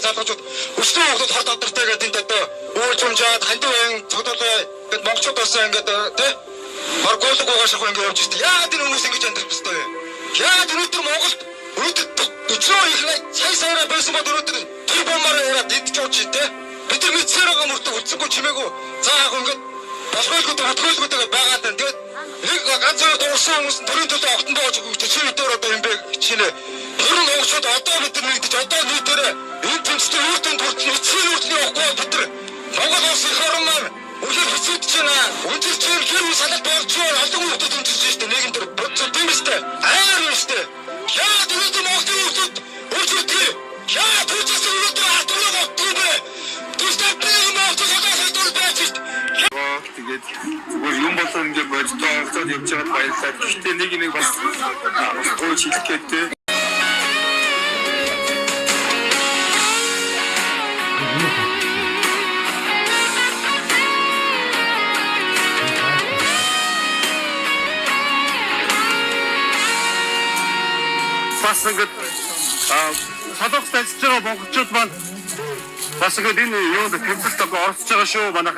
залуучууд өсвөр хүүхдүүд хор тодортой гэдэг энд одоо ууж юмжаад хандивын цогцолтой гэдэг монголчууд бас ингээд тий маргуулг угаашах ингээд явж штэ. Яагаад энэ хүмүүс ингэж амьдрах ёстой вэ? Яагаад өнөөдөр Монголд өнөөдөр өчнөө их сая байсан бол өнөөдөр тэр бомбаар яваад идэж ууж тий. Бид нар мэдсээр байгаа мөртөө үтсэнгүй чимээгүй заах ингээд болохгүй байгаад байна. Тэгээд нэг ганц хоёр дуурсан хүмүүс төрийн төлөө огтон боож өгч чи өдөр одоо юм бэ чинээ. Тэр монголчууд одоо бид нар нэгдэж одоо нийтээрээ энэ тэмцэлтэй үрдэн төртөл эцсийн үрдний явахгүй бид нар Монгол улсын хоромоор үнээр хэцүүдж байна. Үнээр чинь хэрэг салалт болж байгаа олон хүмүүс үнэлж штэ нэгэн төр бодсон тийм штэ. Аяар юм штэ. Яа түрүү Монголын хүмүүс үрдээ. Яа түрүү өнөөдөр атураа боттгүй бэ. Түстэ би Монгол улсын дор байж штэ. Тэгээд зүгээр юм болсон ингээд бодтой онцод явж байгаад баярлалаа. Гэхдээ нэг бас гооч хэлэх гэдэг. Бас ингээд салгах ажиллаж байгаа монголчууд маань бас ингээд энэ юунд тэмцэлд оролцож байгаа шүү. Манай